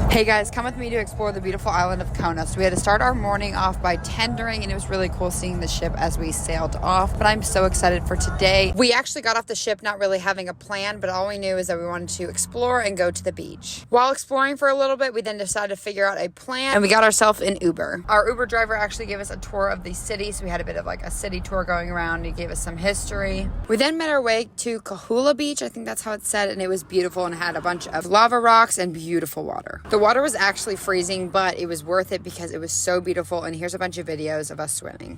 Hey guys, come with me to explore the beautiful island of Kona. So we had to start our morning off by tendering, and it was really cool seeing the ship as we sailed off. But I'm so excited for today. We actually got off the ship not really having a plan, but all we knew is that we wanted to explore and go to the beach. While exploring for a little bit, we then decided to figure out a plan, and we got ourselves an Uber. Our Uber driver actually gave us a tour of the city, so we had a bit of like a city tour going around. He gave us some history. We then made our way to Kailua Beach, I think that's how it's said, and it was beautiful and had a bunch of lava rocks and beautiful water. The water was actually freezing, but it was worth it because it was so beautiful, and here's a bunch of videos of us swimming.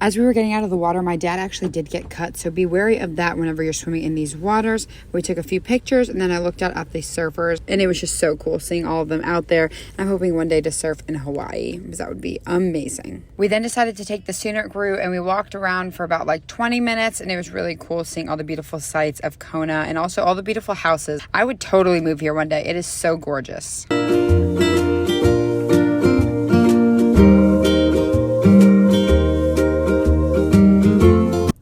As we were getting out of the water, my dad actually did get cut, so be wary of that whenever you're swimming in these waters. We took a few pictures, and then I looked out at the surfers, and it was just so cool seeing all of them out there. I'm hoping one day to surf in Hawaii, because that would be amazing. We then decided to take the scenic route, and we walked around for about like 20 minutes, and it was really cool seeing all the beautiful sights of Kona and also all the beautiful houses. I would totally move here one day. It is so gorgeous.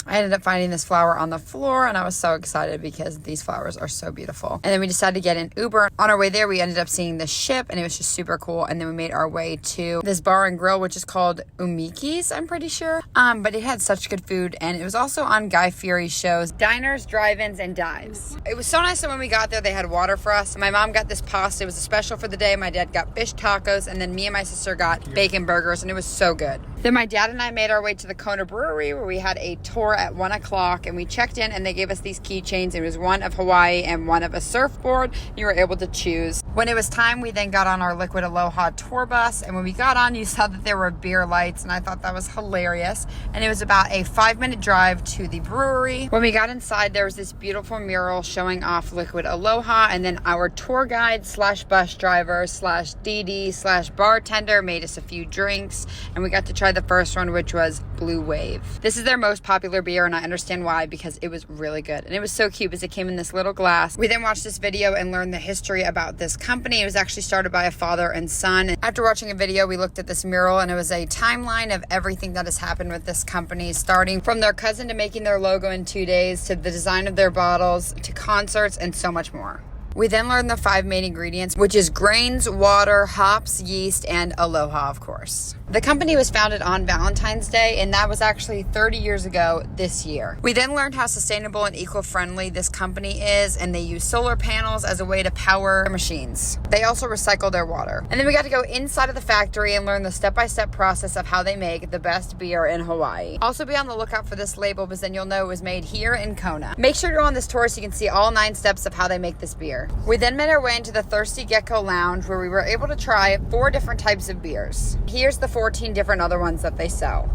I ended up finding this flower on the floor, and I was so excited because these flowers are so beautiful. And then we decided to get an Uber. On our way there, we ended up seeing the ship, and it was just super cool. And then we made our way to this bar and grill, which is called Umiki's, I'm pretty sure. But it had such good food, and it was also on Guy Fieri's shows, Diners, Drive-Ins, and Dives. It was so nice that when we got there, they had water for us. My mom got this pasta. It was a special for the day. My dad got fish tacos, and then me and my sister got bacon burgers, and it was so good. Then my dad and I made our way to the Kona Brewery, where we had a tour at 1 o'clock, and we checked in, and they gave us these keychains. It was one of Hawaii and one of a surfboard. You were able to choose. When it was time, we then got on our Liquid Aloha tour bus, and when we got on, you saw that there were beer lights, and I thought that was hilarious. And it was about a 5-minute drive to the brewery. When we got inside, there was this beautiful mural showing off Liquid Aloha, and then our tour guide slash bus driver slash DD slash bartender made us a few drinks, and we got to try the first one, which was Blue Wave. This is their most popular beer, and I understand why, because it was really good, and it was so cute because it came in this little glass. We then watched this video and learned the history about this company. It was actually started by a father and son. After watching a video, we looked at this mural, and it was a timeline of everything that has happened with this company, starting from their cousin to making their logo in 2 days, to the design of their bottles, to concerts, and so much more. We then learned the 5 main ingredients, which is grains, water, hops, yeast, and aloha, of course. The company was founded on Valentine's Day, and that was actually 30 years ago this year. We then learned how sustainable and eco-friendly this company is, and they use solar panels as a way to power their machines. They also recycle their water. And then we got to go inside of the factory and learn the step-by-step process of how they make the best beer in Hawaii. Also be on the lookout for this label, because then you'll know it was made here in Kona. Make sure to go on this tour so you can see all 9 steps of how they make this beer. We then made our way into the Thirsty Gecko Lounge, where we were able to try 4 different types of beers. Here's the 14 different other ones that they sell.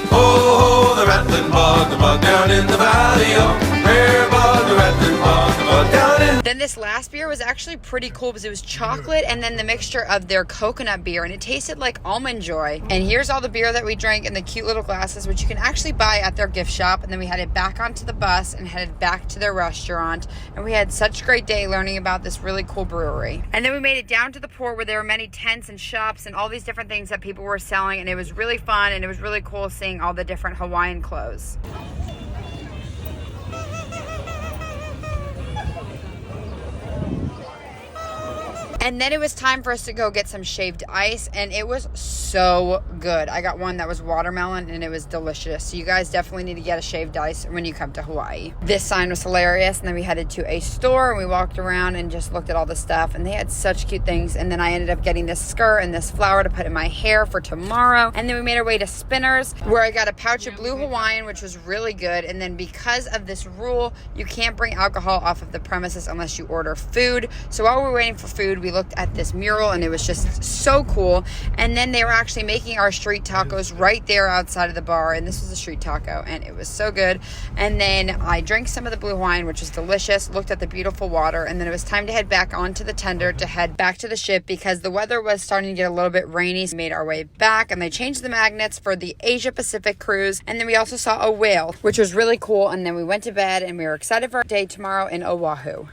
Oh, the rattling bog, the bog down in the valley, oh, rare bog, the rattling bog, the bog down in. Then this last beer was actually pretty cool because it was chocolate and then the mixture of their coconut beer, and it tasted like Almond Joy. And here's all the beer that we drank in the cute little glasses, which you can actually buy at their gift shop. And then we headed back onto the bus and headed back to their restaurant, and we had such a great day learning about this really cool brewery. And then we made it down to the port, where there were many tents and shops and all these different things that people were selling, and it was really fun, and it was really cool seeing all the different Hawaiian clothes. And then it was time for us to go get some shaved ice, and it was so good. I got one that was watermelon, and it was delicious. So you guys definitely need to get a shaved ice when you come to Hawaii. This sign was hilarious, and then we headed to a store, and we walked around and just looked at all the stuff, and they had such cute things. And then I ended up getting this skirt and this flower to put in my hair for tomorrow. And then we made our way to Spinners, where I got a pouch of Blue Hawaiian, which was really good. And then because of this rule, you can't bring alcohol off of the premises unless you order food. So while we were waiting for food, we looked at this mural, and it was just so cool. And then they were actually making our street tacos right there outside of the bar, and this was a street taco, and it was so good. And then I drank some of the Blue Hawaiian, which was delicious, looked at the beautiful water, and then it was time to head back onto the tender to head back to the ship because the weather was starting to get a little bit rainy. So we made our way back, and they changed the magnets for the Asia Pacific cruise. And then we also saw a whale, which was really cool. And then we went to bed, and we were excited for our day tomorrow in Oahu.